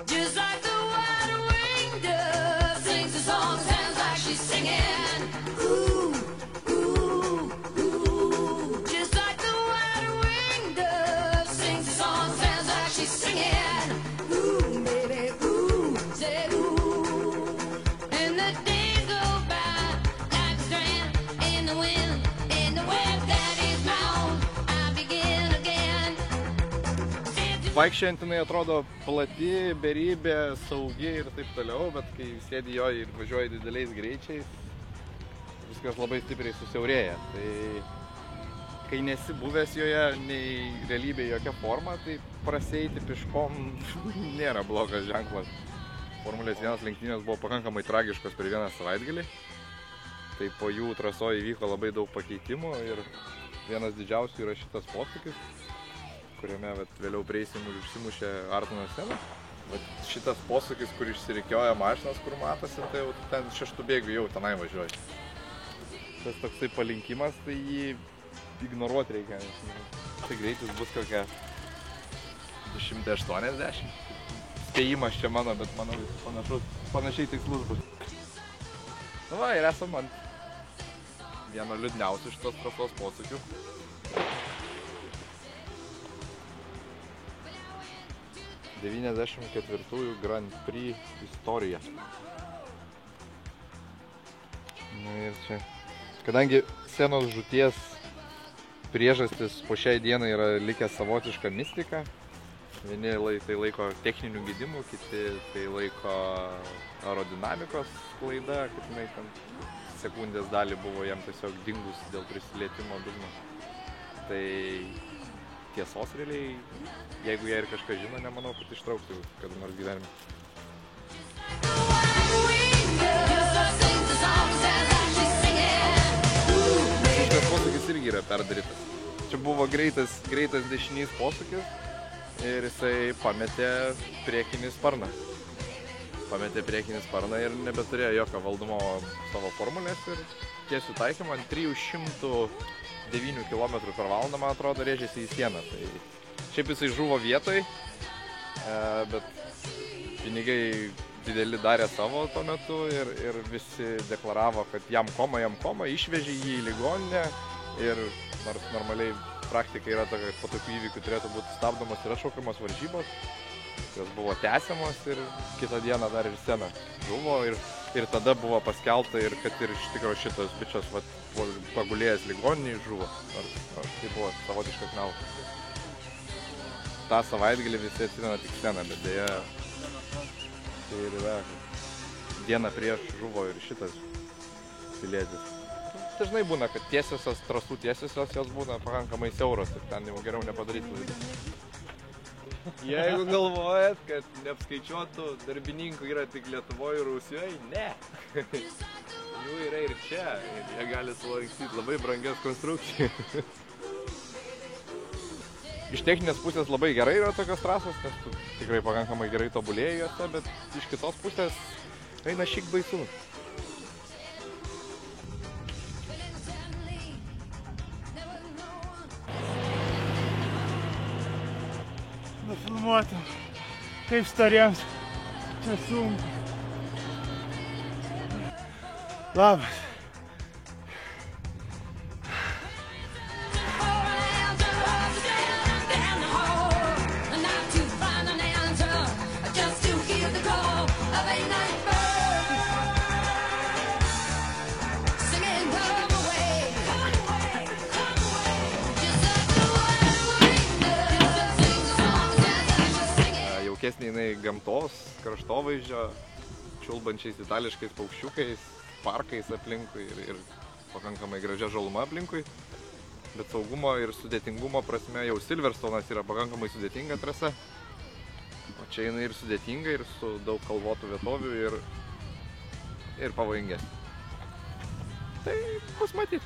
Just like the white-winged dove sings a song, sounds like she's singing. Ooh, ooh, ooh. Just like the white-winged dove sings a song, sounds like she's singing. Ooh, baby, ooh, say ooh. And the days go by like a strand in the wind, in the web that is bound. I begin again. Vaikščiojant jinai atrodo plati, beribė, saugi ir taip toliau, bet kai sėdi jo ir važiuoja dideliais greičiais, viskas labai stipriai susiaurėja. Tai kai nesi buvęs joje, nei realybėje jokia forma, tai prasieiti piškom nėra blogas ženklas. Formulės 1 lenktynės buvo pakankamai tragiškos per vieną savaitgalį. Tai po jų trasoje įvyko labai daug pakeitimų ir vienas didžiausių yra šitas posūkis, kuriame vėliau prieisim ir užsimušė Artono Senna. Šitas posūkis, kur išsirikioja mašinas, kur matosi, tai jau ten 6 bėgių jau tenai važiuoja. Tas toksai palinkimas, tai jį ignoruoti reikia. Tai greitis bus kokia 280. Spėjimas čia mano, bet manau panašiai tikslus bus. Nu va, ir esam ant vieno liūdniausių šitos trasos posūkių. 94 Grand Prix istorija. Na ir čia. Kadangi Senos žūties priežastis po šiai dienai yra likęs savotiška mistika, vieni tai laiko techninių gedimų, kiti tai laiko aerodinamikos klaida, kad jinai ten sekundės dalį buvo jam tiesiog dingus dėl prisilietimo dugno. Tai tiesos realiai, jeigu jie ir kažką žino, nemanau, kad ištrauktų kada nors gyvenime. Šitas posūkis irgi yra perdarytas. Čia buvo greitas dešinys posūkis ir jisai pametė priekinį sparną. Pametė priekinį sparną ir nebeturėjo jokio valdomo savo formulės ir tiesių taikymą ant 309 km per valandą, man atrodo, rėžėsi į sieną. Tai šiaip jisai žuvo vietoj, bet pinigai dideli darė savo tuo metu ir visi deklaravo, kad jam koma, išvežė jį į ligoninę ir nors normaliai praktika yra tokia, po tokių įvykių turėtų būti stabdomos ir atšaukiamos varžybos, jos buvo tęsiamos ir kitą dieną dar ir Senna žuvo ir tada buvo paskelbta ir kad ir iš tikrųjų šitas bičas pagulėjęs ligoniniai žuvo, nors tai buvo savotiškas melas. Ta savaitgalį visi atsimena tik Senna, bet dėja tai ir yra dieną prieš žuvo ir šitas pilietis. Dažnai būna, kad trasų tiesiosios jos būna pakankamai siauros ir ten jau geriau nepadaryti klaidų. Jeigu galvojat, kad neapskaičiuotų darbininkų yra tik Lietuvoje ir Rusijoje, ne. Jų yra ir čia, ir jie gali sulaikyti labai brangias konstrukcijas. Iš techninės pusės labai gerai yra tokios trasos, nes tu tikrai pakankamai gerai tobulėjai juose, bet iš kitos pusės eina šik baisu. Nufilmuotum, kaip storiems čia sunku. Labas. Jaukesnė jinai gamtos, kraštovaizdžio, čiulbančiais itališkais paukščiukais, parkais aplinkui ir pakankamai gražia žaluma aplinkui. Bet saugumo ir sudėtingumo prasme jau Silverstone'as yra pakankamai sudėtinga trasa. O čia jinai ir sudėtinga, ir su daug kalvotų vietovių ir pavojingesnė. Tai bus matyt.